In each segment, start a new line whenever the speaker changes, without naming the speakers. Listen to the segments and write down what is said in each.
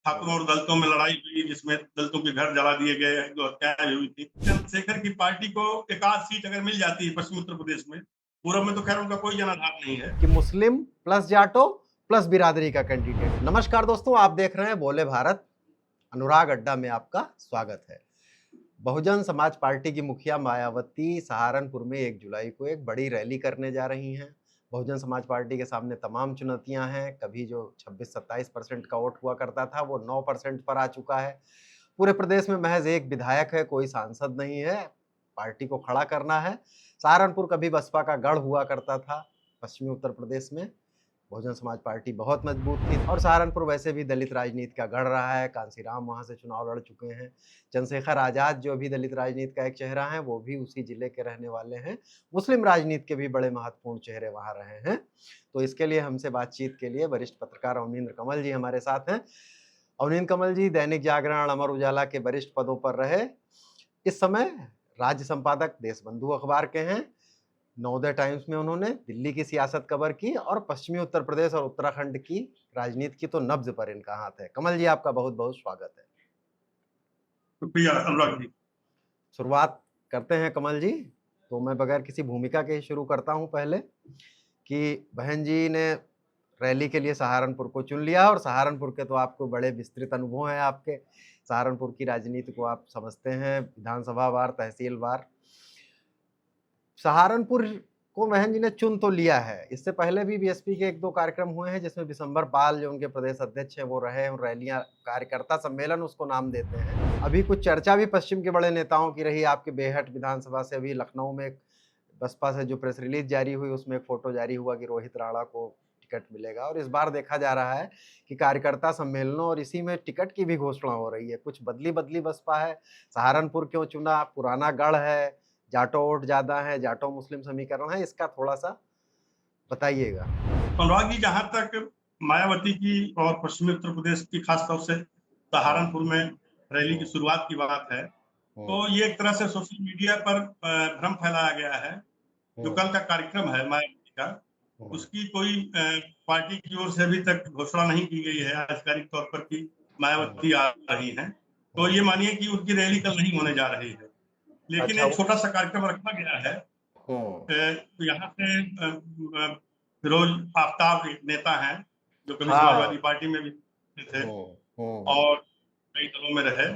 ठाकुरों और दलितों में लड़ाई हुई, जिसमें दलितों के घर जला दिए गए, जो हत्याएं हुई थी। चंद्रशेखर की पार्टी को एक आध सीट अगर मिल जाती है पश्चिमी उत्तर प्रदेश में, पूरब में तो खैर उनका कोई जनाधार नहीं है
कि मुस्लिम प्लस जाटो प्लस बिरादरी का कैंडिडेट। नमस्कार दोस्तों, आप देख रहे हैं बोले भारत। अनुराग अड्डा में आपका स्वागत है। बहुजन समाज पार्टी की मुखिया मायावती सहारनपुर में 1 जुलाई को एक बड़ी रैली करने जा रही हैं। बहुजन समाज पार्टी के सामने तमाम चुनौतियां हैं। कभी जो 26-27% का वोट हुआ करता था वो 9% पर आ चुका है। पूरे प्रदेश में महज एक विधायक है, कोई सांसद नहीं है। पार्टी को खड़ा करना है। सहारनपुर कभी बसपा का गढ़ हुआ करता था पश्चिमी उत्तर प्रदेश में। बहुजन समाज पार्टी बहुत मजबूत थी और सहारनपुर वैसे भी दलित राजनीति का गढ़ रहा है। कांसीराम वहां से चुनाव लड़ चुके हैं। चंद्रशेखर आजाद जो भी दलित राजनीति का एक चेहरा है, वो भी उसी जिले के रहने वाले हैं। मुस्लिम राजनीति के भी बड़े महत्वपूर्ण चेहरे वहां रहे हैं। तो इसके लिए हमसे बातचीत के लिए वरिष्ठ पत्रकार अवनींद्र कमल जी हमारे साथ हैं। अवनींद्र कमल जी दैनिक जागरण, अमर उजाला के वरिष्ठ पदों पर रहे। इस समय राज्य संपादक देशबंधु अखबार के हैं। नवोदय टाइम्स में उन्होंने दिल्ली की सियासत कवर की और पश्चिमी उत्तर प्रदेश और उत्तराखंड की राजनीति की तो नब्ज पर इनका हाथ है। कमल जी, आपका बहुत बहुत स्वागत है।
शुक्रिया अनुराग जी।
शुरुआत करते हैं कमल जी। तो मैं बगैर किसी भूमिका के शुरू करता हूं पहले कि बहन जी ने रैली के लिए सहारनपुर को चुन लिया और सहारनपुर के तो आपको बड़े विस्तृत अनुभव हैं। आपके सहारनपुर की राजनीति को आप समझते हैं, विधानसभा वार, तहसील वार। सहारनपुर को बहन जी ने चुन तो लिया है। इससे पहले भी बीएसपी के 1-2 कार्यक्रम हुए हैं जिसमें बिशंबर पाल जो उनके प्रदेश अध्यक्ष हैं वो रहे। रैलियां, कार्यकर्ता सम्मेलन उसको नाम देते हैं। अभी कुछ चर्चा भी पश्चिम के बड़े नेताओं की रही। आपके बेहट विधानसभा से अभी लखनऊ में बसपा से जो प्रेस रिलीज जारी हुई उसमें एक फोटो जारी हुआ कि रोहित राणा को टिकट मिलेगा। और इस बार देखा जा रहा है कि कार्यकर्ता सम्मेलनों और इसी में टिकट की भी घोषणा हो रही है। कुछ बदली बदली बसपा है। सहारनपुर क्यों चुना? पुराना गढ़ है, जाटो वोट ज्यादा है, जाटो मुस्लिम समीकरण है, इसका थोड़ा सा बताइएगा।
अनुराग जी, जहां तक मायावती की और पश्चिमी उत्तर प्रदेश की खासतौर से सहारनपुर में रैली की शुरुआत की बात है, तो ये एक तरह से सोशल मीडिया पर भ्रम फैलाया गया है। जो कल का कार्यक्रम है मायावती का, उसकी कोई पार्टी की ओर से अभी तक घोषणा नहीं की गई है आधिकारिक तौर पर कि मायावती आ रही हैं। तो ये मानिए कि उनकी रैली कल नहीं होने जा रही है, लेकिन
अच्छा,
एक छोटा सा कार्यक्रम रखा गया है। यहाँ से फिरोज आफ्ताब एक नेता हैं जो कभी समाजवादी पार्टी में भी थे और कई दलों में रहे।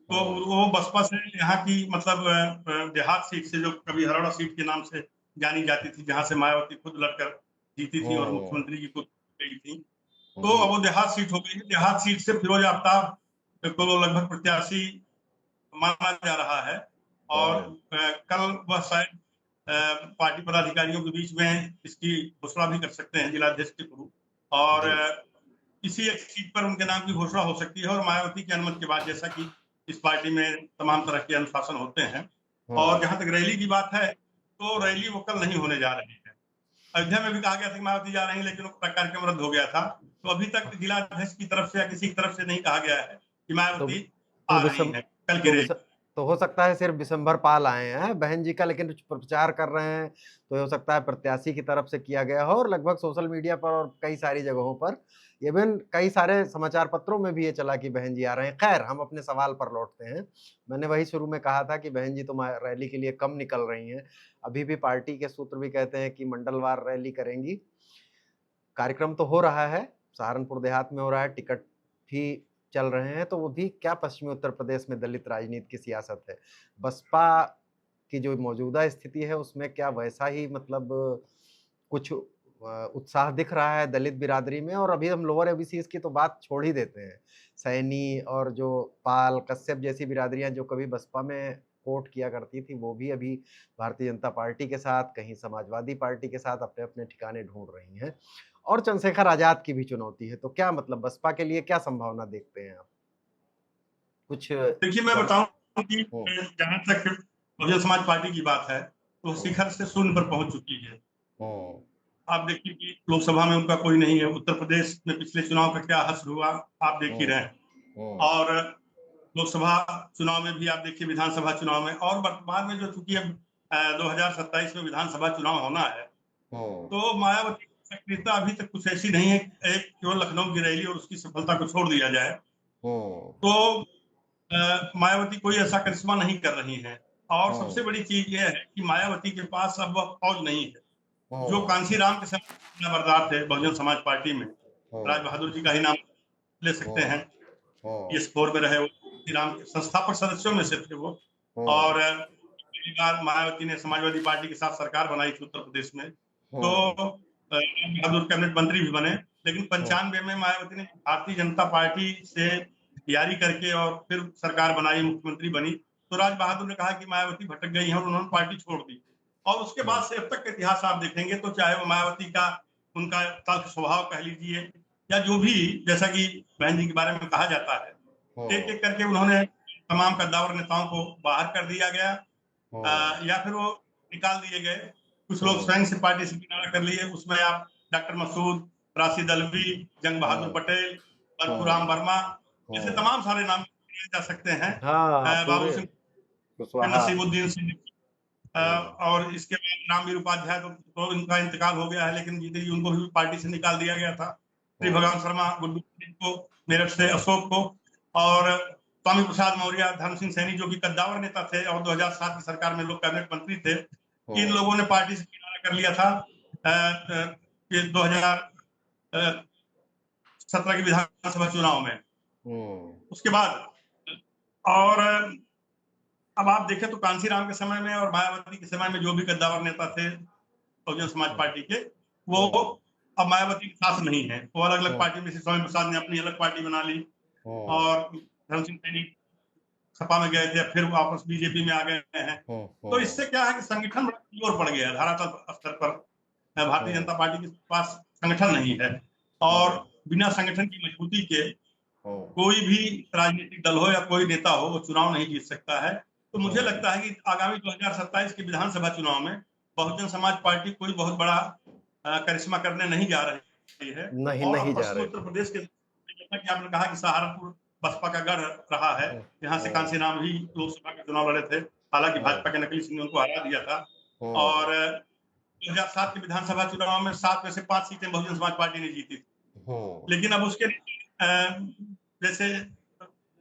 तो वो बसपा से यहाँ की मतलब देहात सीट से, जो कभी हरौड़ा सीट के नाम से जानी जाती थी, जहाँ से मायावती खुद लड़कर जीती थी और मुख्यमंत्री की खुद गई थी, तो अब वो देहात सीट हो गई है। देहात सीट से फिरोज आफ्ताब को लगभग प्रत्याशी माना जा रहा है और कल वह शायद पार्टी पदाधिकारियों के बीच में इसकी घोषणा भी कर सकते हैं जिलाध्यक्ष के थ्रू, और किसी एक सीट पर उनके नाम की घोषणा हो सकती है और मायावती की अनुमति के बाद, जैसा कि इस पार्टी में तमाम तरह के अनुशासन होते हैं। और जहां तक रैली की बात है, तो रैली वो कल नहीं होने जा रही है। अयोध्या में भी कहा गया था कि मायावती जा रही है, लेकिन उसका कार्यक्रम रद्द हो गया था। तो अभी तक जिलाध्यक्ष की तरफ से या किसी की तरफ से नहीं कहा गया है कि मायावती आ रही है कल की रैली।
तो हो सकता है सिर्फ बिशंबर पाल आए हैं बहन जी का, लेकिन प्रचार कर रहे हैं तो हो सकता है प्रत्याशी की तरफ से किया गया हो। और लगभग सोशल मीडिया पर और कई सारी जगहों पर, इवन कई सारे समाचार पत्रों में भी ये चला कि बहन जी आ रहे हैं। खैर, हम अपने सवाल पर लौटते हैं। मैंने वही शुरू में कहा था कि बहन जी तो रैली के लिए कम निकल रही हैं। अभी भी पार्टी के सूत्र भी कहते हैं कि मंडलवार रैली करेंगी। कार्यक्रम तो हो रहा है, सहारनपुर देहात में हो रहा है, टिकट भी चल रहे हैं, तो वो भी क्या पश्चिमी उत्तर प्रदेश में दलित राजनीति की सियासत है? बसपा की जो मौजूदा स्थिति है उसमें क्या वैसा ही मतलब कुछ उत्साह दिख रहा है दलित बिरादरी में? और अभी हम लोअर ओबीसीज की तो बात छोड़ ही देते हैं। सैनी और जो पाल, कश्यप जैसी बिरादरियां जो कभी बसपा में वोट किया करती थी, वो भी अभी भारतीय जनता पार्टी के साथ, कहीं समाजवादी पार्टी के साथ अपने अपने ठिकाने ढूंढ रही हैं। और चंद्रशेखर आजाद की भी चुनौती है। तो क्या मतलब बसपा के लिए क्या संभावना देखते हैं आप? कुछ
देखिए, मैं बताऊं कि जहां तक बहुजन समाज पार्टी की बात है, तो शिखर से शून्य पर पहुंच चुकी है। आप देखिए कि लोकसभा में उनका कोई नहीं है। उत्तर प्रदेश में पिछले चुनाव का क्या हश्र हुआ आप देख ही रहे हैं, और लोकसभा चुनाव में भी आप देखिए, विधानसभा चुनाव में, और वर्तमान में जो चूंकि अब 2027 में विधानसभा चुनाव होना है, तो मायावती की सक्रियता अभी तक कुछ ऐसी नहीं है। एक केवल लखनऊ की रैली और उसकी सफलता को छोड़ दिया जाए, तो मायावती कोई ऐसा करिश्मा नहीं कर रही हैं। और सबसे बड़ी चीज ये है कि मायावती के पास अब वह फौज नहीं है। जो कांशीराम के समय बरदार थे बहुजन समाज पार्टी में, राज बहादुर जी का ही नाम ले सकते हैं, इस फोर में रहे वो, कांशीराम के संस्थापक सदस्यों में से थे वो। और पहली बार मायावती ने समाजवादी पार्टी के साथ सरकार बनाई थी उत्तर प्रदेश में, तो राज बहादुर कैबिनेट मंत्री भी बने। लेकिन 95 में मायावती ने भारतीय जनता पार्टी से तैयारी करके और फिर सरकार बनाई, मुख्यमंत्री बनी, तो राज बहादुर ने कहा कि मायावती भटक गई है और उन्होंने पार्टी छोड़ दी। और उसके बाद से अब तक का इतिहास आप देखेंगे तो चाहे वो मायावती का उनका तल्ख स्वभाव कह लीजिए, या जो भी, जैसा कि बहन जी के बारे में कहा जाता है, एक एक करके उन्होंने तमाम कद्दावर नेताओं को बाहर कर दिया गया, या फिर वो निकाल दिए गए। कुछ लोग स्वयं से पार्टी से किनारा कर लिए। उसमें आप डॉक्टर मसूद, राशिद अल्वी, जंग बहादुर पटेल, परशुराम वर्मा, ऐसे तमाम सारे नाम लिए जा सकते हैं। बाबू सिंह, नसीमुद्दीन सिंह, और इसके बाद रामवीर उपाध्याय तो इनका इंतकाल हो गया है, लेकिन जीते जी उनको भी पार्टी से निकाल दिया गया था। श्री भगवान शर्मा, गुड्डू को मेरठ से, अशोक को, और स्वामी प्रसाद मौर्य, धर्म सिंह सैनी जो कि कद्दावर नेता थे और 2007 की सरकार में लोग कैबिनेट मंत्री थे, इन लोगों ने पार्टी से किनारा कर लिया था 2017 के विधानसभा चुनाव में। उसके बाद और अब आप देखें तो कांशीराम के समय में और मायावती के समय में जो भी कद्दावर नेता थे बहुजन समाज पार्टी के, वो अब मायावती के साथ नहीं है। वो अलग अलग पार्टी में से, स्वामी प्रसाद ने अपनी अलग पार्टी बना ली और धर्म सिंह सैनी सपा में गए थे, फिर वापस बीजेपी में आ गए हैं। तो इससे क्या है कि संगठन बड़ा कमजोर पड़ गया है धरातल स्तर पर। भारतीय जनता पार्टी के पास संगठन नहीं है, और बिना संगठन की मजबूती के कोई भी राजनीतिक दल हो या कोई नेता हो वो चुनाव नहीं जीत सकता है। तो मुझे लगता है कि आगामी 2027 के विधानसभा चुनाव में बहुजन समाज पार्टी कोई बहुत बड़ा करिश्मा करने नहीं जा रही है। और पश्चिम उत्तर प्रदेश के, जैसा कि आपने कहा कि सहारनपुर बसपा का गढ़ रहा है, यहाँ से कांशीराम ही लोकसभा के चुनाव लड़े थे, हालांकि भाजपा के नकली सिंह ने उनको हरा दिया था। और 2007 के विधानसभा चुनाव में 7 में से 5 सीटें बहुजन समाज पार्टी ने जीती थी। लेकिन अब उसके जैसे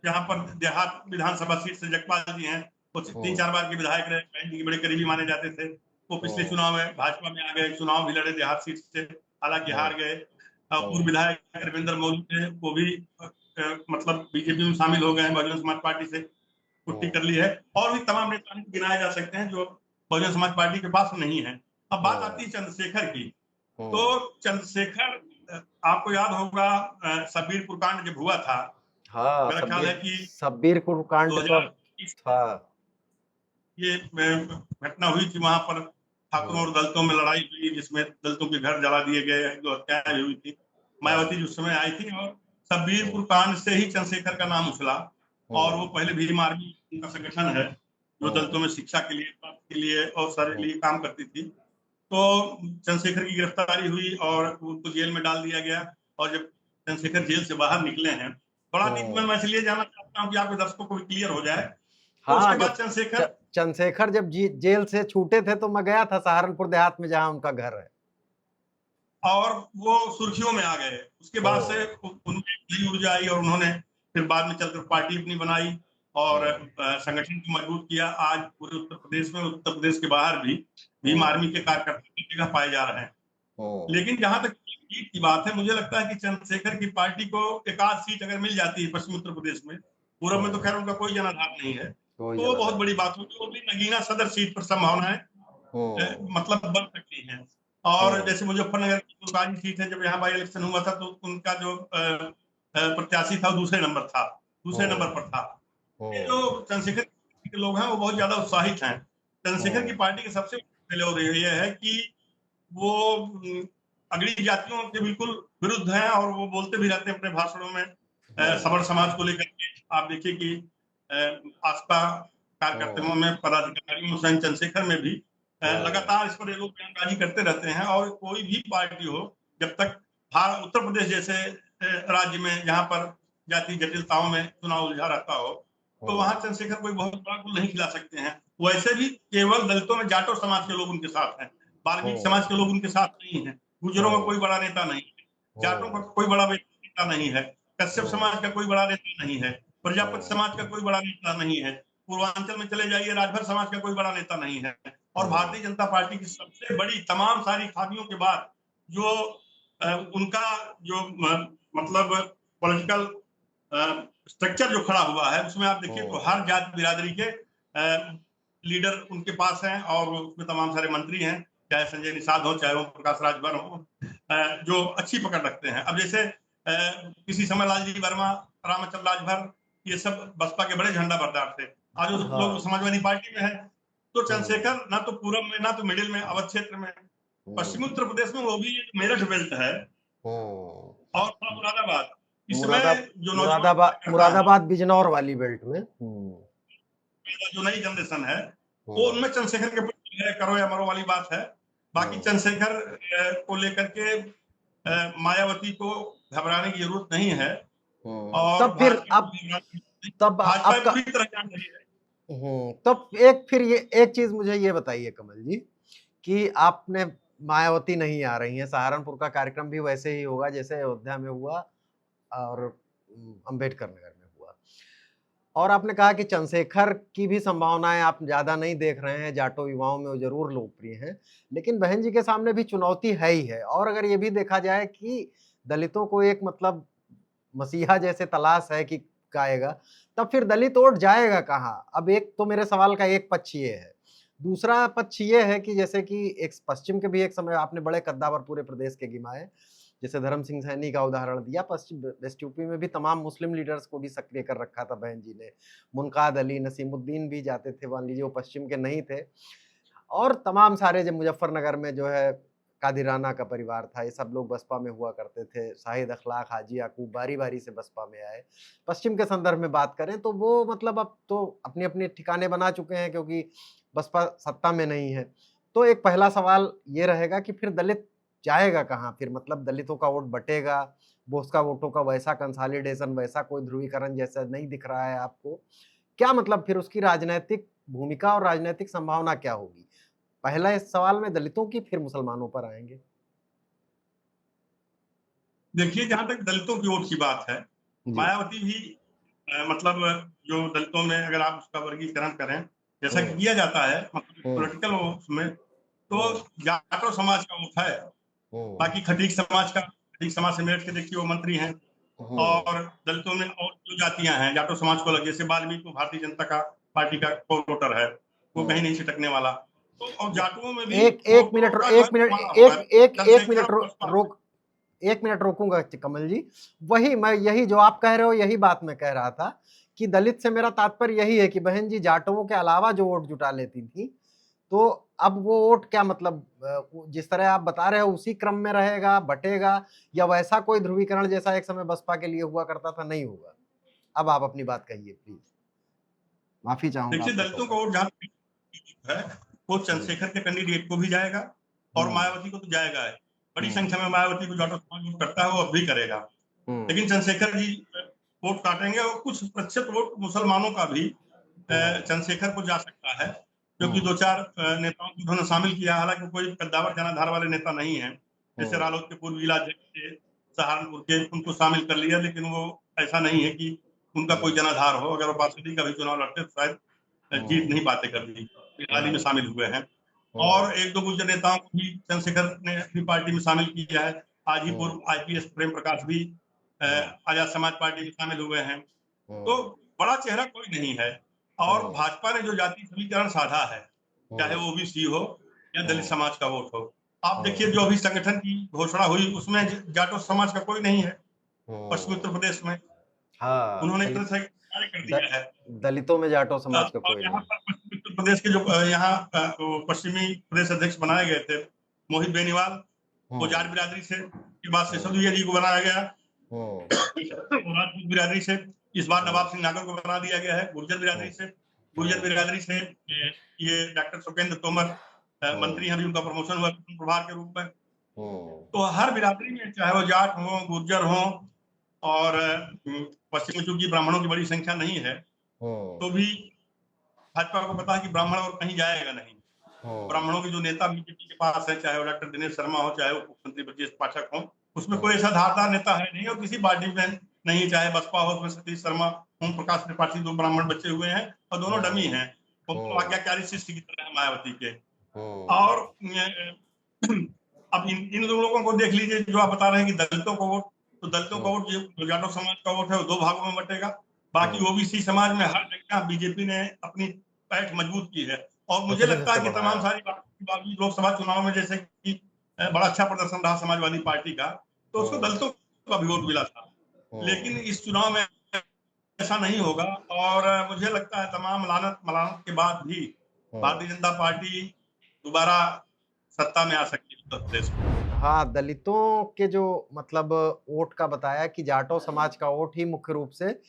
यहाँ पर देहात विधानसभा सीट से जगपाल जी हैं, वो 3-4 बार के विधायक रहे, बहन जी के बड़े करीबी माने जाते थे। वो पिछले चुनाव में भाजपा में आ गए, चुनाव भी लड़े देहात सीट से, हालांकि हार गए। पूर्व विधायक रविंद्र मौलू थे, वो भी मतलब बीजेपी में शामिल हो गए हैं, बहुजन समाज पार्टी से पुष्टि कर ली है। और भी तमाम नेता गिनाए जा सकते हैं जो बहुजन समाज पार्टी के पास नहीं है। अब बात आती है चंद्रशेखर की, तो चंद्रशेखर, आपको याद होगा शब्बीरपुर कांड जब हुआ था, मेरा ख्याल है कि
शब्बीरपुर कांड
ये घटना हुई थी, वहां पर ठाकुरों और दलितों में लड़ाई हुई, जिसमें दलितों के घर जला दिए गए, जो हत्याएं हुई थी। मायावती उस समय आई थी, और शब्बीरपुर कांड से ही चंद्रशेखर का नाम उछला। और वो पहले भीम आर्मी उनका संगठन है जो दलितों में शिक्षा के लिए, स्वास्थ्य के लिए और सारे लिए काम करती थी। तो चंद्रशेखर की गिरफ्तारी हुई और उनको जेल में डाल दिया गया। और जब चंद्रशेखर जेल से बाहर निकले हैं, बड़ा डीप में मैं इसलिए जानना चाहता हूँ कि आपके दर्शकों को भी क्लियर हो जाए। तो उसके बाद
चंद्रशेखर जब जेल से छूटे थे तो मैं गया था सहारनपुर देहात में जहां उनका घर है,
और वो सुर्खियों में आ गए। उसके बाद से उनमें नई ऊर्जा आई और उन्होंने फिर बाद में चलकर पार्टी अपनी बनाई और संगठन को मजबूत किया। आज पूरे उत्तर प्रदेश में, उत्तर प्रदेश के बाहर भी भीम आर्मी के कार्यकर्ता जगह पाए जा रहे हैं। लेकिन जहां तक जीत की बात है, मुझे लगता है कि चंद्रशेखर की पार्टी को एक आध सीट अगर मिल जाती है पश्चिम उत्तर प्रदेश में, पूरब में तो खैर उनका कोई जनाधार नहीं है, तो बहुत बड़ी बात होगी। वो भी नगीना सदर सीट पर संभावनाएं मतलब बन सकती हैं। और जैसे मुजफ्फरनगर की दुर्गाजी सीट है, जब यहाँ बाई इलेक्शन हुआ था तो उनका जो प्रत्याशी था वो दूसरे नंबर पर था। ये जो चंद्रशेखर के लोग हैं वो बहुत ज्यादा उत्साहित हैं। चंद्रशेखर की पार्टी के सबसे पहले यह है कि वो अगड़ी जातियों के बिल्कुल विरुद्ध हैं, और वो बोलते भी रहते हैं अपने भाषणों में सवर्ण समाज को लेकर के। आप देखिए कि आस्था कार्यकर्ताओं में, पदाधिकारियों में, चंद्रशेखर में भी लगातार इस पर ये लोग बयानबाजी करते रहते हैं। और कोई भी पार्टी हो, जब तक उत्तर प्रदेश जैसे राज्य में जहां पर जाति जटिलताओं में चुनाव उलझा रहता हो, तो वहां चंद्रशेखर कोई बहुत बड़ा गुल नहीं खिला सकते हैं। वैसे भी केवल दलितों में जाटो समाज के लोग उनके साथ हैं, वाल्मीकि समाज के लोग उनके साथ नहीं है, गुजरों का कोई बड़ा नेता नहीं है, जाटों का कोई बड़ा नेता नहीं है। कश्यप समाज का कोई बड़ा नेता नहीं है, प्रजापति समाज का कोई बड़ा नेता नहीं है, पूर्वांचल में चले जाइए राजभर समाज का कोई बड़ा नेता नहीं है। और भारतीय जनता पार्टी की सबसे बड़ी तमाम सारी खामियों के बाद जो उनका जो मतलब पॉलिटिकल स्ट्रक्चर जो खड़ा हुआ है उसमें आप देखिए तो हर जात बिरादरी के लीडर उनके पास हैं और उसमें तमाम सारे मंत्री हैं, चाहे संजय निषाद हो चाहे ओम प्रकाश राजभर हो, जो अच्छी पकड़ रखते हैं। अब जैसे किसी समय लालजी वर्मा, रामचंद्र राजभर, ये सब बसपा के बड़े झंडा बरदार थे। आज लोग समाजवादी पार्टी में है। तो चंद्रशेखर ना तो पूरब में ना तो मिडिल में, अवध क्षेत्र में, पश्चिमी उत्तर प्रदेश में वो भी मेरठ बेल्ट है और मुरादाबाद,
मुरादाबाद बिजनौर वाली बेल्ट में
जो नई जनरेशन है वो उनमें चंद्रशेखर के प्रति है, करो या मरो वाली बात है। बाकी चंद्रशेखर को लेकर के मायावती को घबराने की जरूरत नहीं है। और
तब फिर तब आपका तब एक चीज मुझे ये बताइए कमल जी कि आपने मायावती नहीं आ रही है, सहारनपुर का कार्यक्रम भी वैसे ही होगा जैसे अयोध्या में हुआ और अंबेडकर नगर में हुआ, और आपने कहा कि चंद्रशेखर की भी संभावनाएं आप ज्यादा नहीं देख रहे हैं, जाटो युवाओं में वो जरूर लोकप्रिय हैं, लेकिन बहन जी के सामने भी चुनौती है ही है। और अगर ये भी देखा जाए कि दलितों को एक मतलब मसीहा जैसे तलाश है कि आएगा, तब फिर दलित वोट जाएगा कहाँ? अब एक तो मेरे सवाल का एक पक्ष ये है, दूसरा पक्ष ये है कि जैसे कि एक पश्चिम के भी एक समय आपने बड़े कद्दावर पूरे प्रदेश के गिमाए, जैसे धर्म सिंह सैनी का उदाहरण दिया, पश्चिम वेस्ट यूपी में भी तमाम मुस्लिम लीडर्स को भी सक्रिय कर रखा था बहन जी ने, मुनकाद अली, नसीमुद्दीन भी जाते थे, मान लीजिए वो पश्चिम के नहीं थे, और तमाम सारे जो मुजफ्फरनगर में जो है कादिराना का परिवार था, ये सब लोग बसपा में हुआ करते थे, शाहिद अखलाक, हाजी याकूब बारी बारी से बसपा में आए। पश्चिम के संदर्भ में बात करें तो वो मतलब अब तो अपने अपने ठिकाने बना चुके हैं क्योंकि बसपा सत्ता में नहीं है। तो एक पहला सवाल ये रहेगा कि फिर दलित जाएगा कहाँ? फिर मतलब दलितों का वोट बटेगा, बोस्का वोटों का वैसा कंसोलिडेशन, वैसा कोई ध्रुवीकरण जैसा नहीं दिख रहा है आपको। क्या मतलब फिर उसकी राजनैतिक भूमिका और राजनैतिक संभावना क्या होगी? पहला इस सवाल में दलितों की, फिर मुसलमानों पर आएंगे।
देखिए, जहां तक दलितों की वोट की बात है, मायावती भी मतलब जो दलितों में अगर आप उसका वर्गीकरण करें, जैसा कि किया जाता है पॉलिटिकल उसमें, तो जाटो समाज का वोट है। बाकी खटीक समाज से मेरठ के देखिए वो मंत्री हैं, और दलितों में और जो जातियां हैं जाटो समाज को लगे, जैसे वाल्मीकि को भारतीय जनता पार्टी का वोटर है, वो कहीं नहीं छिटकने वाला। तो और जाटुओं में भी
एक मिनट रोकूंगा कमल जी। वही मैं, यही जो आप कह रहे हो यही बात मैं कह रहा था कि दलित से मेरा तात्पर्य यही है कि बहन जी जाटुओं के अलावा जो वोट जुटा लेती थी, तो अब वो वोट क्या मतलब जिस तरह आप बता रहे हो उसी क्रम में रहेगा, बटेगा, या वैसा कोई ध्रुवीकरण जैसा एक समय बसपा के लिए हुआ करता था नहीं होगा? अब आप अपनी बात कहिए प्लीज, माफी चाहूंगा।
देखिए, दलितों का वोट जहां है वो चंद्रशेखर के कैंडिडेट को भी जाएगा और मायावती को तो जाएगा है। बड़ी संख्या में मायावती को जाटो समाज वोट करता है, वो अब भी करेगा, लेकिन चंद्रशेखर जी वोट काटेंगे और कुछ प्रतिशत वोट मुसलमानों का भी चंद्रशेखर को जा सकता है, क्योंकि 2-4 नेताओं को उन्होंने शामिल किया। हालांकि कोई कद्दावर जनाधार वाले नेता नहीं है, जैसे रालोद के पूर्व जिलाध्यक्ष थे सहारनपुर के, उनको शामिल कर लिया, लेकिन वो ऐसा नहीं है कि उनका कोई जनाधार हो। अगर वो पार्षदी का भी चुनाव लड़ते तो शायद जीत नहीं पाते कभी, हाल ही में शामिल हुए हैं। और 1-2 गुर्जर नेताओं को भी चंद्रशेखर ने अपनी पार्टी में शामिल किया है। आज ही पूर्व IPS प्रेम प्रकाश भी आजाद समाज पार्टी में शामिल हुए हैं। तो बड़ा चेहरा कोई नहीं है, और भाजपा ने जो जाति समीकरण साधा है, चाहे वो ओबीसी हो या दलित समाज का वोट हो, आप देखिए जो अभी संगठन की घोषणा हुई उसमें जाटो समाज का कोई नहीं है पश्चिमी उत्तर प्रदेश में। उन्होंने इतना कार्य कर दिया है,
दलितों में जाटो समाज का कोई
नहीं। पश्चिमी उत्तर प्रदेश के जो यहाँ पश्चिमी प्रदेश अध्यक्ष बनाए गए थे मोहित बेनीवाल, वो जाट बिरादरी से, के बाद सिसोदिया जी को बनाया गया राजपूत बिरादरी से। इस बार नवाब सिंह नागर को बना दिया गया है गुर्जर बिरादरी से। गुर्जर बिरादरी से ये डॉक्टर सुखेंद्र तोमर मंत्री हैं, अभी उनका प्रमोशन हुआ प्रभार के रूप में। तो हर बिरादरी में, चाहे वो जाट हो, गुर्जर हो, और पश्चिम में चूंकि ब्राह्मणों की बड़ी संख्या नहीं है, तो भी भाजपा को पता है कि ब्राह्मण और कहीं जाएगा नहीं। ब्राह्मणों के जो नेता बीजेपी के पास है, चाहे वो डॉक्टर दिनेश शर्मा हो, चाहे वो मुख्यमंत्री ब्रजेश पाठक हो, उसमें कोई ऐसा धारदार नेता है नहीं, और किसी पार्टी में नहीं, चाहे बसपा हो उसमें सतीश शर्मा, ओम प्रकाश त्रिपाठी 2 ब्राह्मण बचे हुए हैं और दोनों डमी हैं। वो आज्ञाकारी शिष्य की तरह है मायावती के। और अब इन लोगों को देख लीजिए, जो आप बता रहे हैं कि दलितों को वोट, तो दलितों का वोट, जो जाटव समाज का वोट है वो 2 भागों में बटेगा। बाकी ओबीसी समाज में हर जगह बीजेपी ने अपनी पैठ मजबूत की है। और मुझे लगता है कि तमाम सारी बावजूद लोकसभा चुनाव में जैसे कि बड़ा अच्छा प्रदर्शन रहा समाजवादी पार्टी का, तो उसको दलितों का भी वोट मिला था। लेकिन इस चुनाव में ऐसा नहीं होगा। और मुझे लगता है तमाम लानत मलानत के बाद भी भारतीय जनता पार्टी दोबारा सत्ता में आ सकती है उत्तर प्रदेश में।
हाँ, दलितों के जो मतलब वोट का बताया कि जाटो समाज का वोट ही मुख्य रूप से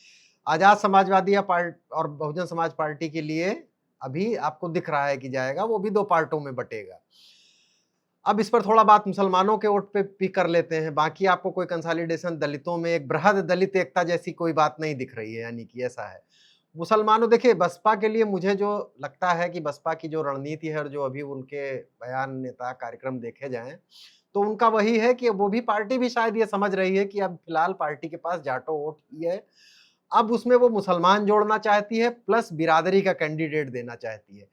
आजाद समाजवादी या पार्ट और बहुजन समाज पार्टी के लिए अभी आपको दिख रहा है कि जाएगा, वो भी 2 पार्टों में बटेगा। अब इस पर थोड़ा बात मुसलमानों के वोट पे भी कर लेते हैं। बाकी आपको कोई कंसोलिडेशन दलितों में एक बृहद दलित एकता जैसी कोई बात नहीं दिख रही है, यानी कि ऐसा है। मुसलमानों देखिए, बसपा के लिए मुझे जो लगता है कि बसपा की जो रणनीति है और जो अभी उनके बयान, नेता, कार्यक्रम देखे जाएँ, तो उनका वही है कि वो भी पार्टी भी शायद ये समझ रही है कि अब फिलहाल पार्टी के पास जाटो वोट ही है। अब उसमें वो मुसलमान जोड़ना चाहती है प्लस बिरादरी का कैंडिडेट देना चाहती है।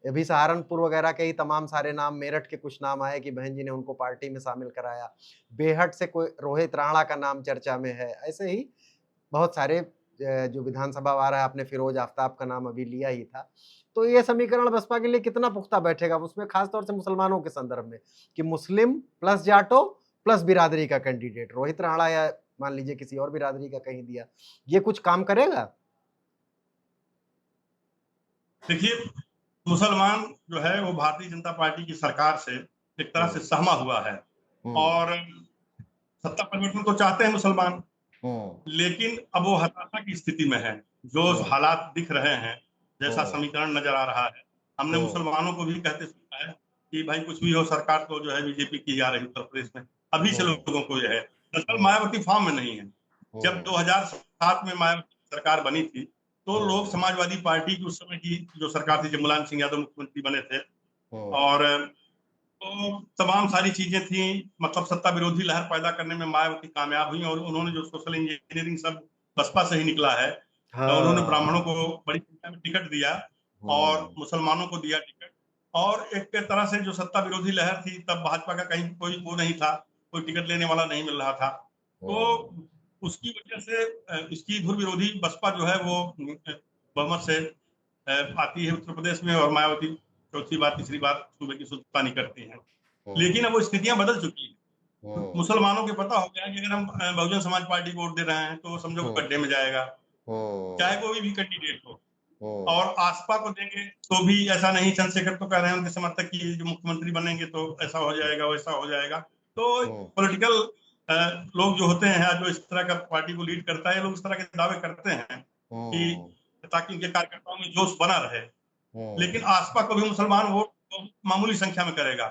अभी सहारनपुर वगैरह के ही तमाम सारे नाम, मेरठ के कुछ नाम आए कि बहन जी ने उनको पार्टी में शामिल कराया। बेहट से कोई रोहित राणा का नाम चर्चा में है। ऐसे ही बहुत सारे जो विधानसभा आ रहा है, आपने फिरोज आफ्ताब का नाम अभी लिया ही था। तो ये समीकरण बसपा के लिए कितना पुख्ता बैठेगा, उसमें खास तौर से मुसलमानों के संदर्भ में कि मुस्लिम प्लस जाटो प्लस बिरादरी का कैंडिडेट रोहित राणा या मान लीजिए किसी और बिरादरी का कहीं दिया, ये कुछ काम करेगा?
देखिए, मुसलमान जो है वो भारतीय जनता पार्टी की सरकार से एक तरह से सहमा हुआ है और सत्ता परिवर्तन तो चाहते हैं मुसलमान, लेकिन अब वो हताशा की स्थिति में है। जो हालात दिख रहे हैं, जैसा समीकरण नजर आ रहा है, हमने मुसलमानों को भी कहते सुना है कि भाई कुछ भी हो, सरकार तो जो है बीजेपी की आ रही उत्तर प्रदेश में। अभी से लोगों को यह है, दरअसल मायावती फॉर्म में नहीं है। जब 2007 में मायावती सरकार बनी थी, तो लोग समाजवादी पार्टी की उस समय की जो सरकार थी, जब मुलायम सिंह यादव मुख्यमंत्री बने थे, और तो तमाम सारी चीजें थी, मतलब सत्ता विरोधी लहर पैदा करने में मायावती कामयाब हुई। और उन्होंने जो सोशल इंजीनियरिंग सब बसपा से ही निकला है। तो उन्होंने ब्राह्मणों को बड़ी संख्या में टिकट दिया और मुसलमानों को दिया टिकट। और एक तरह से जो सत्ता विरोधी लहर थी, तब भाजपा का कहीं कोई वो नहीं था, कोई टिकट लेने वाला नहीं मिल रहा था। तो उसकी वजह से इसकी धुर विरोधी बसपा जो है वो बहुमत से आती है उत्तर प्रदेश में, और मायावती चौथी बार तीसरी बार सूबे की सुल्तानी करती हैं। लेकिन अब वो स्थितियां बदल चुकी हैं। मुसलमानों को पता हो गया कि अगर हम बहुजन समाज पार्टी को वोट दे रहे हैं तो समझो गड्ढे में जाएगा, चाहे कोई भी कैंडिडेट हो। और आसपा को देंगे तो भी ऐसा नहीं, चंद्रशेखर तो कह रहे हैं उनके समर्थक की जो मुख्यमंत्री बनेंगे तो ऐसा हो जाएगा, वैसा हो जाएगा। तो पॉलिटिकल लोग जो होते हैं, जो इस तरह का पार्टी को लीड करता है, लोग इस तरह के दावे करते हैं कि ताकि उनके कार्यकर्ताओं में जोश बना रहे। लेकिन आसपा को भी मुसलमान वोट मामूली संख्या में करेगा।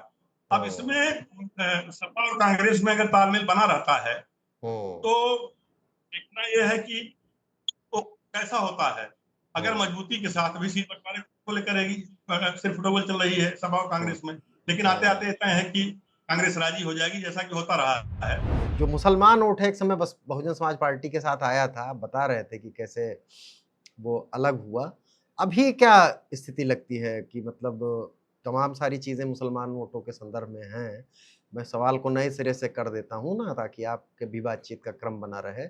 अब इसमें सपा और कांग्रेस में अगर तालमेल बना रहता है तो देखना यह है कि वो कैसा होता है। अगर मजबूती के साथ भी सीट बंटवारे को लेकर सिर्फ डबल चल रही है सपा और कांग्रेस में, लेकिन आते आते इतना है कि कांग्रेस राजी हो जाएगी, जैसा कि होता रहा है।
जो मुसलमान वोट है एक समय बस बहुजन समाज पार्टी के साथ आया था, बता रहे थे कि कैसे वो अलग हुआ। अभी क्या स्थिति लगती है कि मतलब तमाम सारी चीज़ें मुसलमान वोटों के संदर्भ में हैं। मैं सवाल को नए सिरे से कर देता हूँ ना, ताकि आपके भी बातचीत का क्रम बना रहे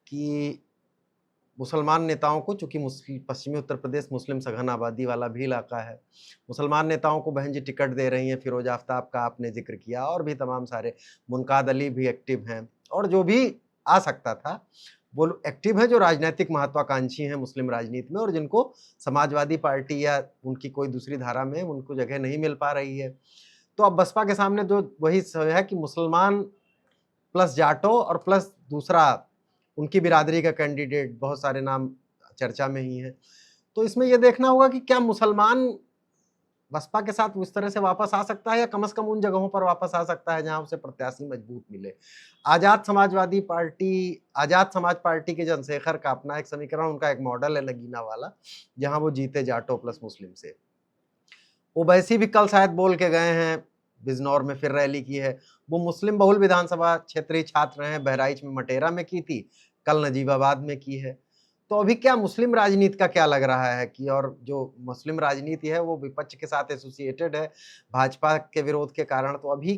कि मुसलमान नेताओं को, चूँकि पश्चिमी उत्तर प्रदेश मुस्लिम सघन आबादी वाला भी इलाका है, मुसलमान नेताओं को बहन जी टिकट दे रही हैं। फिरोज आफ्ताब का आपने ज़िक्र किया और भी तमाम सारे, मुनकाद अली भी एक्टिव हैं और जो भी आ सकता था वो एक्टिव हैं, जो राजनीतिक महत्वाकांक्षी हैं मुस्लिम राजनीति में और जिनको समाजवादी पार्टी या उनकी कोई दूसरी धारा में उनको जगह नहीं मिल पा रही है। तो अब बसपा के सामने जो वही है कि मुसलमान प्लस जाटो और प्लस दूसरा उनकी बिरादरी का कैंडिडेट, बहुत सारे नाम चर्चा में ही हैं। तो इसमें ये देखना होगा कि क्या मुसलमान बसपा के साथ उस तरह से वापस आ सकता है या कम से कम उन जगहों पर वापस आ सकता है जहां उसे प्रत्याशी मजबूत मिले। आजाद समाज पार्टी के चंद्रशेखर का अपना एक समीकरण, उनका एक मॉडल है नगीना वाला, जहां वो जीते जाटो प्लस मुस्लिम से। ओवैसी भी कल शायद बोल के गए हैं, बिजनौर में फिर रैली की है। वो मुस्लिम बहुल विधानसभा क्षेत्रीय छात्र हैं, बहराइच में मटेरा में की थी, कल नजीबाबाद में की है। तो अभी क्या मुस्लिम राजनीति का क्या लग रहा है कि, और जो मुस्लिम राजनीति है वो विपक्ष के साथ एसोसिएटेड है भाजपा के विरोध के कारण, तो अभी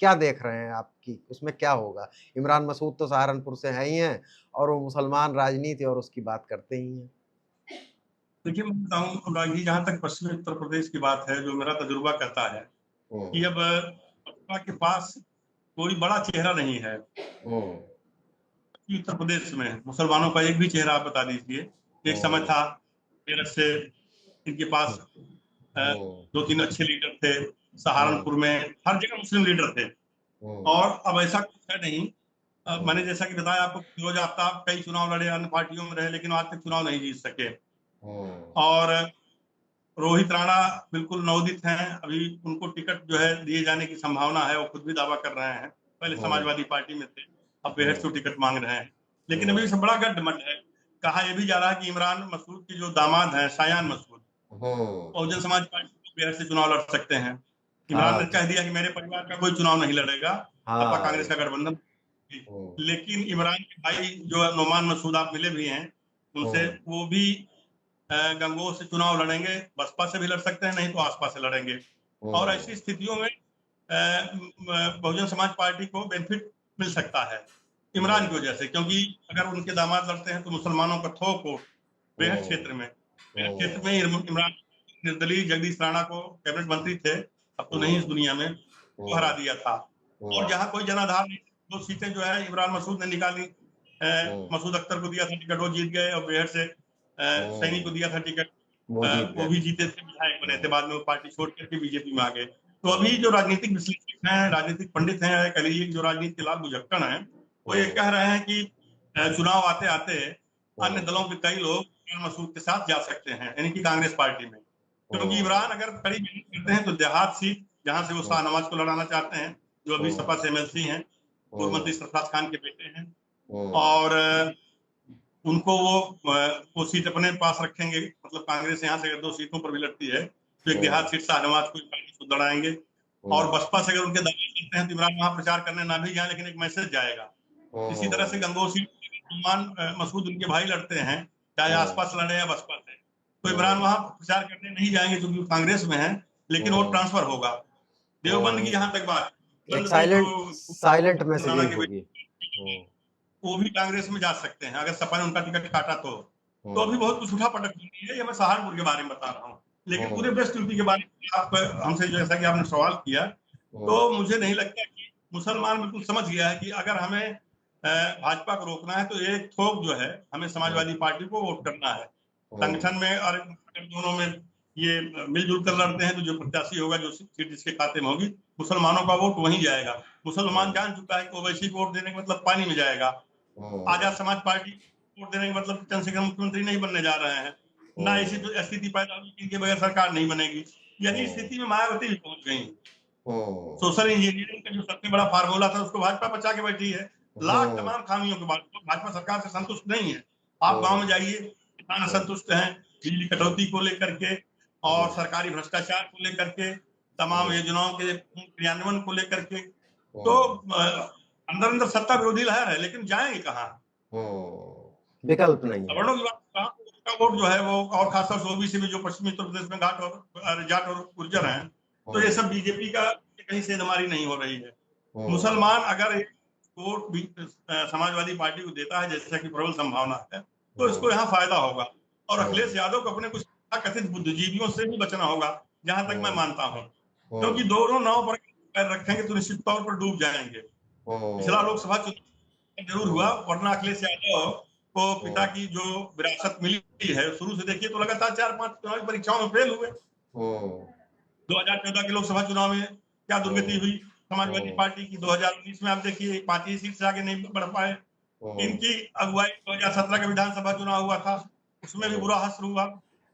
क्या देख रहे हैं आप कि उसमें क्या होगा? इमरान मसूद तो सहारनपुर से है ही हैं और वो मुसलमान राजनीति और उसकी बात करते ही हैं।
देखिए, मैं बताऊँ अनुराग जी, जहाँ तक पश्चिमी उत्तर प्रदेश की बात है, जो मेरा तजुर्बा कहता है कि अब बसपा के पास कोई बड़ा चेहरा नहीं है। उत्तर प्रदेश में मुसलमानों का एक भी चेहरा आप बता दीजिए। एक समय था मेरठ से इनके पास 2-3 अच्छे लीडर थे, सहारनपुर में हर जगह मुस्लिम लीडर थे, और अब ऐसा कुछ है नहीं। मैंने जैसा कि बताया आपको, फिरोज आफ्ताब कई चुनाव लड़े, अन्य पार्टियों में रहे, लेकिन आज तक चुनाव नहीं जीत सके। और रोहित राणा बिल्कुल नवोदित हैं, अभी उनको टिकट जो है दिए जाने की संभावना है, वो खुद भी दावा कर रहे हैं। पहले समाजवादी पार्टी में थे, अब बेहद से टिकट मांग रहे हैं, लेकिन अभी सब बड़ा गठबंधन है। कहा यह भी जा रहा है कि इमरान मसूद के जो दामाद हैं शायान मसूद, बहुजन समाज पार्टी को बेहद से चुनाव लड़ सकते हैं। इमरान ने कह दिया कि मेरे परिवार का कोई चुनाव नहीं लड़ेगा, सपा कांग्रेस का गठबंधन। लेकिन इमरान के भाई जो नोमान मसूद, आप मिले भी हैं उनसे, वो भी गंगोह से चुनाव लड़ेंगे, बसपा से भी लड़ सकते हैं, नहीं तो आसपास से लड़ेंगे। और ऐसी स्थितियों में बहुजन समाज पार्टी को बेनिफिट मिल सकता है इमरान की वजह से, क्योंकि अगर उनके दामाद लड़ते हैं तो मुसलमानों का थोक हो बेहद क्षेत्र में। बेहद क्षेत्र में इमरान निर्दलीय जगदीश राणा को कैबिनेट मंत्री थे, अब तो नहीं इस दुनिया में, को हरा दिया था। और जहाँ कोई जनाधार नहीं, 2 सीटें जो है इमरान मसूद ने निकाली। मसूद अख्तर को दिया था टिकट, वो जीत गए, और बेहद से सैनी को दिया था टिकट, वो भी जीते थे, विधायक बने थे, बाद में वो पार्टी छोड़ करके बीजेपी में आ गए। तो अभी जो राजनीतिक विश्लेषक हैं, राजनीतिक पंडित हैं, कह लीजिए जो राजनीति के लाल बुझक्कड़ हैं, वो ये कह रहे हैं कि चुनाव आते आते अन्य दलों के कई लोग इमरान मसूद के साथ जा सकते हैं, यानी कि कांग्रेस पार्टी में। क्योंकि इमरान अगर कड़ी मेहनत करते हैं तो देहात सीट जहां से वो शाहनवाज को लड़ाना चाहते हैं, जो अभी सपा से एमएलसी हैं, पूर्व मंत्री सरफराज खान के बेटे हैं, और उनको वो सीट अपने पास रखेंगे। मतलब कांग्रेस यहाँ से अगर 2 सीटों पर भी लड़ती है तो एक देहात सीट शाहनवाज को लड़ाएंगे, और बसपा से अगर उनके दावे करते हैं तो इमरान वहां प्रचार करने ना भी जाए, लेकिन एक मैसेज जाएगा। इसी तरह से गंगोह सीट इमरान मसूद उनके भाई लड़ते हैं, चाहे आसपास लड़े या बसपा से, तो इमरान वहां प्रचार करने नहीं जाएंगे क्योंकि वो कांग्रेस में है, लेकिन वो ट्रांसफर होगा। देवबंद की यहाँ तक बात,
एक साइलेंट मैसेजिंग होगी,
वो भी कांग्रेस में जा सकते हैं अगर सपा ने उनका टिकट काटा तो अभी बहुत कुछ उठा पटक होती है। ये मैं सहारनपुर के बारे में बता रहा हूँ, लेकिन पूरे वेस्ट यूपी के बारे में आप हमसे जैसा कि आपने सवाल किया, तो मुझे नहीं लगता कि मुसलमान बिल्कुल समझ गया है कि अगर हमें भाजपा को रोकना है तो एक थोक जो है हमें समाजवादी पार्टी को वोट करना है। संगठन में और दोनों में ये मिलजुल कर लड़ते हैं तो जो प्रत्याशी होगा, जो सीट जिसके खाते में होगी, मुसलमानों का वोट वहीं जाएगा। मुसलमान जान चुका है कि ओवैसी को वोट देने का मतलब पानी में जाएगा। आजाद समाज पार्टी वोट देने का मतलब चंद्रशेखर मुख्यमंत्री नहीं बनने जा रहे हैं, ना ऐसी स्थिति पैदा होगी कि इनके बगैर सरकार नहीं बनेगी। यही स्थिति में मायावती भी पहुंच गई। सोशल इंजीनियरिंग का जो सबसे बड़ा फार्मूला था उसको भाजपा बचा के बैठी है, लाख तमाम खामियों के बाद। तो भाजपा सरकार से संतुष्ट नहीं है। आप गांव में जाइए, किसान असंतुष्ट हैं बिजली कटौती को लेकर के, और सरकारी भ्रष्टाचार को लेकर के, तमाम योजनाओं के क्रियान्वयन को लेकर के। तो अंदर अंदर सत्ता विरोधी लहर है, लेकिन जाएंगे कहाँ?
विकल्प नहीं है।
सवर्णों की बात, का वोट जो है वो, और खासतौर से ओबीसी में जो पश्चिमी उत्तर प्रदेश में घाट और जाट और गुर्जर हैं, तो ये सब बीजेपी का कहीं से हमारी नहीं हो रही है। मुसलमान अगर वोट भी समाजवादी पार्टी को देता है, जैसा कि प्रबल संभावना है, तो इसको यहाँ फायदा होगा। और अखिलेश यादव को अपने कुछ कथित बुद्धिजीवियों से भी बचना होगा, जहां तक मैं मानता हूँ, क्योंकि दोनों नाव पर पैर रखेंगे तो निश्चित तौर पर डूब जाएंगे। पिछला लोकसभा चुनाव जरूर हुआ, वरना अखिलेश यादव को पिता की जो विरासत मिली है, शुरू से देखिए तो लगातार 4-5 चुनावी परीक्षाओं में फेल हुए। 2014 के लोकसभा चुनाव में क्या दुर्गति हुई समाजवादी पार्टी की। 2019 में आप देखिए 5 ही सीट से आगे नहीं बढ़ पाए। इनकी अगुवाई 2017 का विधानसभा चुनाव हुआ था, उसमें भी बुरा हश्र हुआ।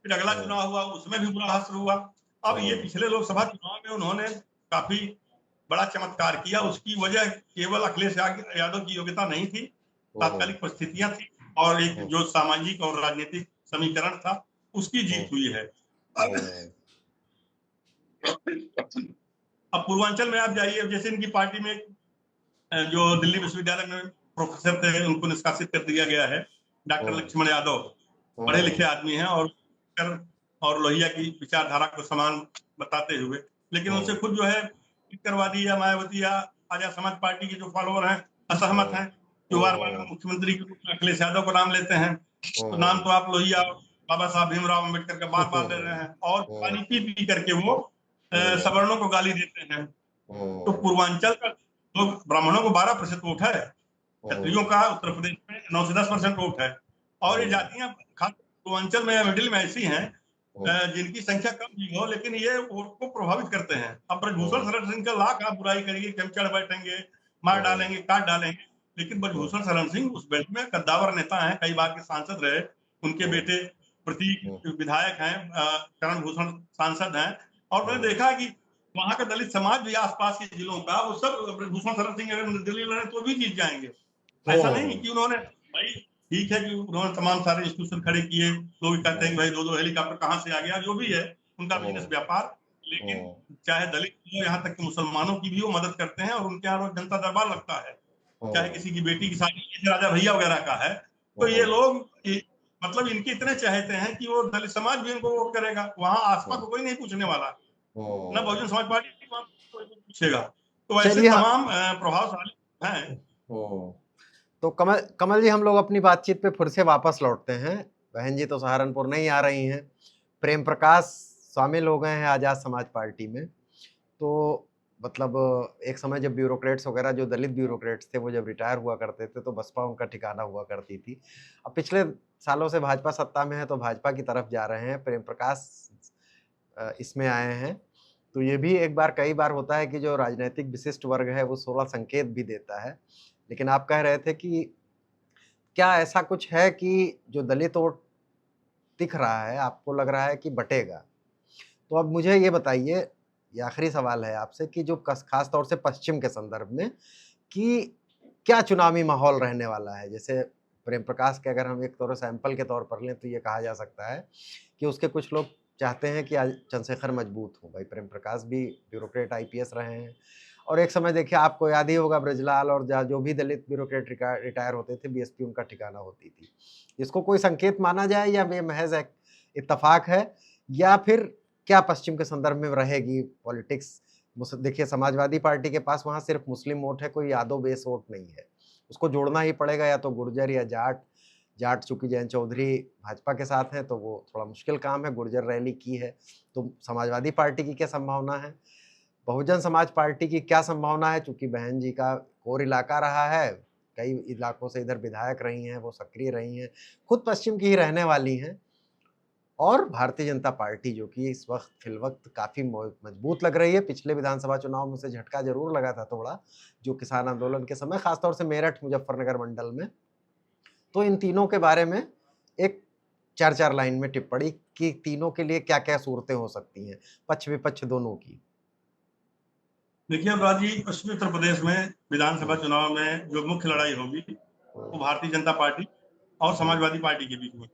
फिर अगला चुनाव हुआ, उसमें भी बुरा हश्र हुआ। अब ये पिछले लोकसभा चुनाव में उन्होंने काफी बड़ा चमत्कार किया। उसकी वजह केवल अखिलेश यादव की योग्यता नहीं थी, तात्कालिक परिस्थितियां थी, और एक जो सामाजिक और राजनीतिक समीकरण था, उसकी जीत हुई है। अब पूर्वांचल में आप जाइए, जैसे इनकी पार्टी में जो दिल्ली विश्वविद्यालय में प्रोफेसर थे, उनको निष्कासित कर दिया गया है। डॉक्टर लक्ष्मण यादव पढ़े लिखे आदमी हैं और लोहिया की विचारधारा को समान बताते हुए, लेकिन उनसे खुद जो है करवादी या मायावती या आजाद समाज पार्टी के जो फॉलोअर हैं असहमत हैं, जो बार बार मुख्यमंत्री के रूप में अखिलेश यादव को नाम लेते हैं। तो नाम तो आप लोहिया बाबा साहब भीमराव अम्बेडकर का बार बार ले रहे हैं, और पानी पी पी करके वो सवर्णों को गाली देते हैं। तो पूर्वांचल का लोग, ब्राह्मणों को 12% वोट है, क्षत्रियों का उत्तर प्रदेश में 9 से 10% वोट है, और ये जातियां खास पूर्वांचल में या मिडिल में ऐसी हैं जिनकी संख्या कम भी हो, लेकिन ये वोट को प्रभावित करते हैं। अब ब्रजभूषण शरण सिंह का लाख आप बुराई करिए कि हम चढ़ बैठेंगे, मार डालेंगे, काट डालेंगे, लेकिन ब्रजभूषण शरण सिंह उस बेल्ट में कद्दावर नेता हैं, कई बार के सांसद रहे। उनके बेटे प्रतीक विधायक हैं, करण भूषण सांसद हैं, और मैंने देखा कि वहां का दलित समाज भी आसपास के जिलों का, वो सब ब्रजभूषण शरण सिंह अगर दिल्ली लड़े तो भी जीत जाएंगे। ऐसा नहीं कि उन्होंने, भाई ठीक है कि उन्होंने तमाम सारे इंस्टीट्यूशन खड़े किए, लोग कहते हैं कि भाई 2-2 हेलीकॉप्टर कहाँ से आ गया, जो भी है उनका बिजनेस व्यापार, लेकिन चाहे दलित हो, यहाँ तक कि मुसलमानों की भी वो मदद करते हैं, और उनके यहाँ जनता दरबार लगता है। चाहे किसी की बेटी की शादी राजा भैया वगैरह का है, तो ये लोग मतलब इनके इतने चाहते हैं कि वो दलित समाज भी इनको वोट करेगा। वहां आसपास कोई नहीं पूछने वाला, ना बहुजन समाज पार्टी पूछेगा। तो ऐसे तमाम प्रभावशाली हैं।
तो कमल जी, हम लोग अपनी बातचीत पे फिर से वापस लौटते हैं। बहन जी तो सहारनपुर नहीं आ रही हैं, प्रेम प्रकाश शामिल हो गए हैं आजाद समाज पार्टी में। तो मतलब एक समय जब ब्यूरोक्रेट्स वगैरह, जो दलित ब्यूरोक्रेट्स थे, वो जब रिटायर हुआ करते थे तो बसपा उनका ठिकाना हुआ करती थी। अब पिछले सालों से भाजपा सत्ता में है तो भाजपा की तरफ जा रहे हैं, प्रेम प्रकाश इसमें आए हैं। तो ये भी एक बार, कई बार होता है कि जो राजनीतिक विशिष्ट वर्ग है वो 16 संकेत भी देता है, लेकिन आप कह रहे थे कि क्या ऐसा कुछ है कि जो दलित वोट दिख रहा है, आपको लग रहा है कि बटेगा? तो अब मुझे ये बताइए, ये आखिरी सवाल है आपसे, कि जो खास तौर से पश्चिम के संदर्भ में, कि क्या चुनावी माहौल रहने वाला है? जैसे प्रेम प्रकाश के अगर हम एक तौर सैंपल के तौर पर लें तो ये कहा जा सकता है कि उसके कुछ लोग चाहते हैं कि आज चंद्रशेखर मजबूत हो। भाई प्रेम प्रकाश भी ब्यूरोक्रेट आईपीएस रहे हैं, और एक समय देखिए, आपको याद ही होगा, ब्रजलाल और जो भी दलित ब्यूरोक्रेट रिटायर होते थे, बीएसपी उनका ठिकाना होती थी। इसको कोई संकेत माना जाए, या ये महज एक इत्तेफाक है, या फिर क्या पश्चिम के संदर्भ में रहेगी पॉलिटिक्स? देखिए, समाजवादी पार्टी के पास वहाँ सिर्फ मुस्लिम वोट है, कोई यादव बेस वोट नहीं है, उसको जोड़ना ही पड़ेगा, या तो गुर्जर या जाट चूंकि जयंत चौधरी भाजपा के साथ हैं तो वो थोड़ा मुश्किल काम है, गुर्जर रैली की है। तो समाजवादी पार्टी की क्या संभावना है? बहुजन समाज पार्टी की क्या संभावना है? चूंकि बहन जी का कोर इलाका रहा है, कई इलाकों से इधर विधायक रही हैं, वो सक्रिय रही हैं, खुद पश्चिम की ही रहने वाली हैं, और भारतीय जनता पार्टी जो कि इस वक्त फिलवक्त काफी मजबूत लग रही है। पिछले विधानसभा चुनाव में से झटका जरूर लगा था थोड़ा, जो किसान आंदोलन के समय, खासतौर से मेरठ मुजफ्फरनगर मंडल में। तो इन तीनों के बारे में एक 4-4 लाइन में टिप्पणी कि तीनों के लिए क्या क्या सूरतें हो सकती हैं, पक्ष विपक्ष दोनों की।
देखिए अनुराग जी, पश्चिमी उत्तर प्रदेश में विधानसभा चुनाव में जो मुख्य लड़ाई होगी वो भारतीय जनता पार्टी और समाजवादी पार्टी के बीच में।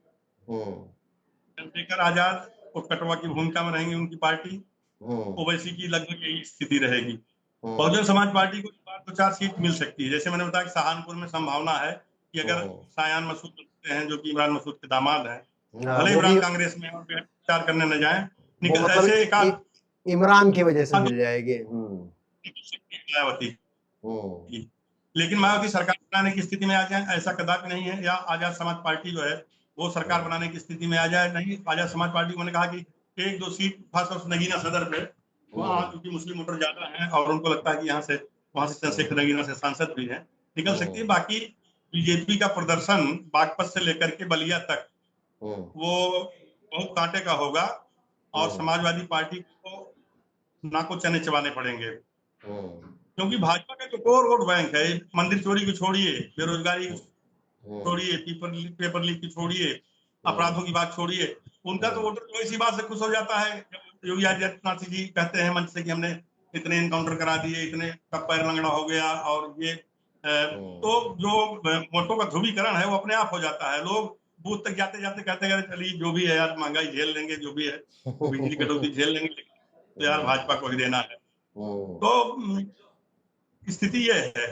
चंद्रशेखर आजाद और कटवा की भूमिका में रहेंगी उनकी पार्टी, ओवैसी की लगभग यही स्थिति रहेगी। बहुजन समाज पार्टी को 2-4 सीट मिल सकती है। जैसे मैंने बताया कि सहारनपुर में संभावना है कि अगर सायान मसूद बनते हैं, जो कि इमरान मसूद के दामाद हैं, भले इमरान कांग्रेस में प्रचार करने न जाए, निकल ऐसे एक
इमरान की वजह से मिल जाएगी
मायावती, लेकिन मायावती सरकार बनाने की स्थिति में आ जाए ऐसा कदापि नहीं है, या आजाद समाज पार्टी जो है वो सरकार बनाने की स्थिति में आ जाए नहीं। आजाद समाज पार्टी को मैंने कहा कि 1-2 सीट खासतौर से नगीना सदर पे, वहाँ क्योंकि मुस्लिम वोटर ज्यादा हैं और उनको लगता है कि यहाँ से, वहां से चंद्रशेखर नगीना से सांसद भी हैं, निकल सकती है। बाकी बीजेपी का प्रदर्शन बागपत से लेकर के बलिया तक वो बहुत कांटे का होगा, और समाजवादी पार्टी को नाको चने चबाने पड़ेंगे, क्योंकि भाजपा का जो कोर वोट बैंक है, मंदिर चोरी को छोड़िए, बेरोजगारी छोड़िए, पेपर लीक की छोड़िए, अपराधों की बात छोड़िए, उनका तो वोटर तो इसी बात से खुश हो जाता है। योगी आदित्यनाथ जी कहते हैं मंच से कि हमने इतने इनकाउंटर करा दिए, इतने का पैर लंगड़ा हो गया, और ये तो जो वोटों का ध्रुवीकरण है वो अपने आप हो जाता है। लोग बूथ तक जाते जाते कहते हैं चलिए जो भी है यार, महंगाई झेल लेंगे, जो भी है बिजली कटौती झेल लेंगे, तो यार भाजपा को ही देना है। तो स्थिति ये है।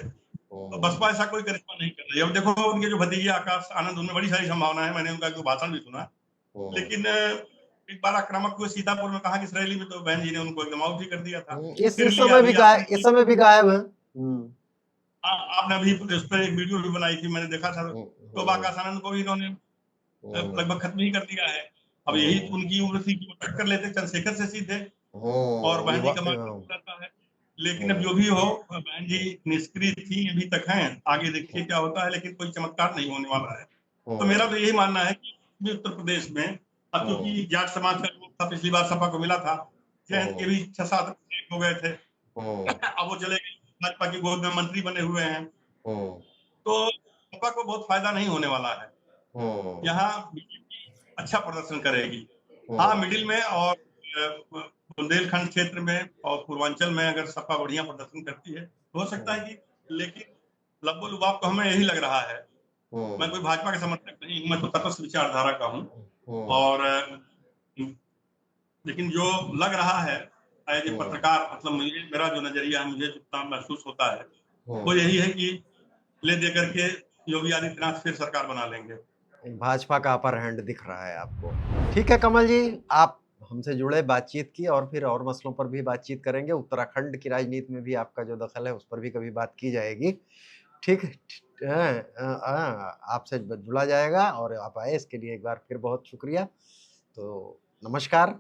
तो बसपा ऐसा कोई करिश्मा नहीं कर रही है। अब देखो उनके जो भतीजे आकाश आनंद, उनमें बड़ी सारी संभावना है, मैंने उनका एक भाषण भी सुना। लेकिन एक बार आक्रामक हुए सीतापुर में, कहा कि इसराइली में तो बहन जी ने उनको एकदम आउट ही कर दिया था।
इस समय भी गायब है।
आपने अभी उस पर एक वीडियो भी बनाई थी, मैंने देखा था। तो आकाश आनंद को भी इन्होंने लगभग खत्म ही कर दिया है। अब यही उनकी उम्र थी कि वो टक्कर लेते चंद्रशेखर से सीधे, और बहन जी का मार्ग रहता है। लेकिन अब जो भी हो, बहन जी निष्क्रिय थी, अभी तक हैं, आगे देखिए क्या होता है, लेकिन कोई चमत्कार नहीं होने वाला है। तो मेरा तो यही मानना है कि उत्तर प्रदेश में, अब क्योंकि जाट समाज का वोट था, पिछली बार सपा को मिला था, जयंत के भी 6-7 हो गए थे, अब वो चले गए, भाजपा की गोद में मंत्री बने हुए हैं, तो सपा को बहुत फायदा नहीं होने वाला है। यहाँ बीजेपी अच्छा प्रदर्शन करेगी। हाँ, मिडिल में और बुंदेलखंड क्षेत्र में और पूर्वांचल में अगर सपा बढ़िया प्रदर्शन करती है तो हो सकता है कि, लेकिन लब्बो लुबाब तो हमें यही लग रहा है। मैं कोई भाजपा का समर्थक नहीं हूँ, मैं तो तटस्थ विचारधारा का हूँ। और लेकिन जो लग रहा है एज ए पत्रकार, मतलब मुझे, मेरा जो नजरिया है, मुझे जितना महसूस होता है वो यही है कि ले दे करके योगी आदित्यनाथ फिर सरकार बना लेंगे।
भाजपा का अपर हैंड दिख रहा है आपको। ठीक है कमल जी, आप हमसे जुड़े, बातचीत की, और फिर और मसलों पर भी बातचीत करेंगे। उत्तराखंड की राजनीति में भी आपका जो दखल है उस पर भी कभी बात की जाएगी। ठीक है, आपसे जुड़ा जाएगा, और आप आए इसके लिए एक बार फिर बहुत शुक्रिया। तो नमस्कार।